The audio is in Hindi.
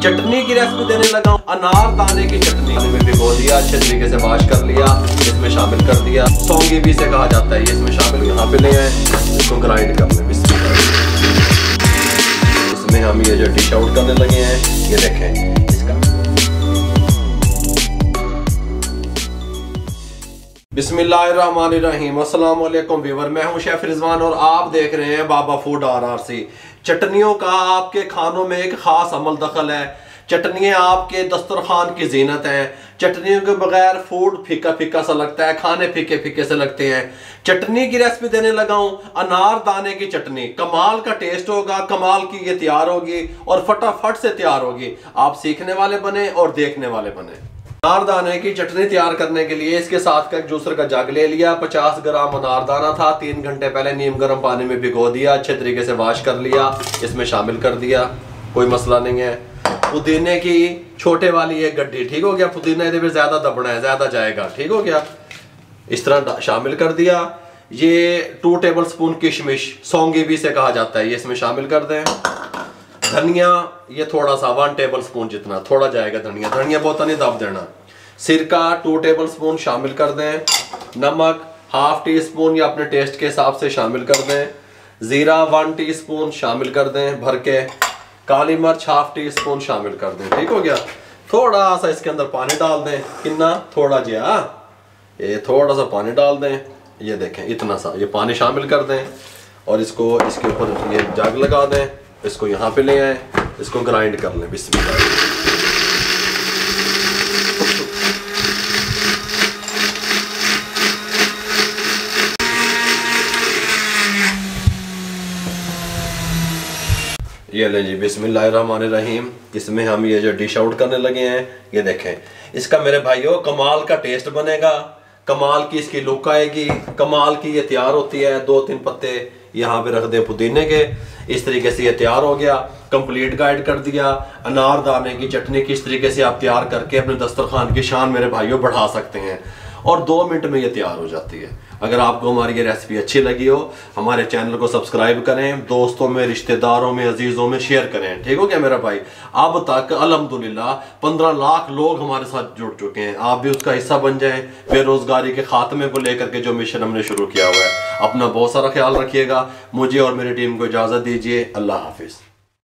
चटनी की रेसिपी देने लगा हूँ। अनार दाने की चटनी में भिगो दिया, अच्छे तरीके से वॉश कर लिया, इसमें शामिल कर दिया। सौंगी भी इसे कहा जाता है, ये इसमें शामिल यहाँ पे ले आए, इसको ग्राइंड कर लें। इसमें हम ये जो डिश आउट करने लगे हैं, ये देखें इसका। बिस्मिल्लाहिर्रहमानिर्रहीम। अस्सलाम वालेकुम व्यूअर, मैं हूं शेफ रिजवान और आप देख रहे हैं बाबा फूड RRC। चटनियों का आपके खानों में एक खास अमल दखल है। चटनियाँ आपके दस्तरखान की जीनत हैं। चटनियों के बगैर फूड फीका फीका सा लगता है, खाने फीके फीके से लगते हैं। चटनी की रेसिपी देने लगा हूँ, अनार दाने की चटनी। कमाल का टेस्ट होगा, कमाल की ये तैयार होगी और फटाफट से तैयार होगी। आप सीखने वाले बने और देखने वाले बने। अनार दाने की चटनी तैयार करने के लिए इसके साथ का एक जूसर का जग ले लिया। 50 ग्राम अनार दाना था, 3 घंटे पहले नीम गर्म पानी में भिगो दिया, अच्छे तरीके से वॉश कर लिया, इसमें शामिल कर दिया, कोई मसला नहीं है। पुदीने की छोटे वाली एक गड्डी, ठीक हो गया। पुदीना इधर ज्यादा दबना है, ज्यादा जाएगा, ठीक हो गया। इस तरह शामिल कर दिया। ये 2 टेबल स्पून किशमिश, सौंगी भी इसे कहा जाता है, ये इसमें शामिल कर दें। धनिया ये थोड़ा सा 1 टेबल स्पून जितना, थोड़ा जाएगा धनिया, धनिया बहुत नहीं दब देना। सिरका 2 टेबल स्पून शामिल कर दें। नमक 1/2 टी स्पून या अपने टेस्ट के हिसाब से शामिल कर दें। जीरा 1 टीस्पून शामिल कर दें भर के। काली मिर्च 1/2 टी स्पून शामिल कर दें, ठीक हो गया। थोड़ा सा इसके अंदर पानी डाल दें, कितना, थोड़ा जिया, ये थोड़ा सा पानी डाल दें। ये देखें इतना सा ये पानी शामिल कर दें और इसको इसके ऊपर ये जग लगा दें। इसको यहाँ पे ले आए, इसको ग्राइंड कर लें। बिस्मिल्लाह। ये ले जी, बिस्मिल्लाहिर्रहमानिर्रहीम। इसमें हम ये जो डिश आउट करने लगे हैं, ये देखें। इसका मेरे भाइयों कमाल का टेस्ट बनेगा, कमाल की इसकी लुक आएगी, कमाल की ये तैयार होती है। 2-3 पत्ते यहाँ पे रख दें पुदीने के। इस तरीके से ये तैयार हो गया। कंप्लीट गाइड कर दिया। अनार दाने की चटनी किस तरीके से आप तैयार करके अपने दस्तरखान की शान मेरे भाइयों बढ़ा सकते हैं और 2 मिनट में ये तैयार हो जाती है। अगर आपको हमारी ये रेसिपी अच्छी लगी हो, हमारे चैनल को सब्सक्राइब करें, दोस्तों में, रिश्तेदारों में, अजीजों में शेयर करें, ठीक हो क्या मेरा भाई। अब तक अल्हम्दुलिल्लाह 15 लाख लोग हमारे साथ जुड़ चुके हैं। आप भी उसका हिस्सा बन जाएं। बेरोजगारी के खात्मे को लेकर के जो मिशन हमने शुरू किया हुआ है। अपना बहुत सारा ख्याल रखिएगा। मुझे और मेरी टीम को इजाजत दीजिए। अल्लाह हाफिज।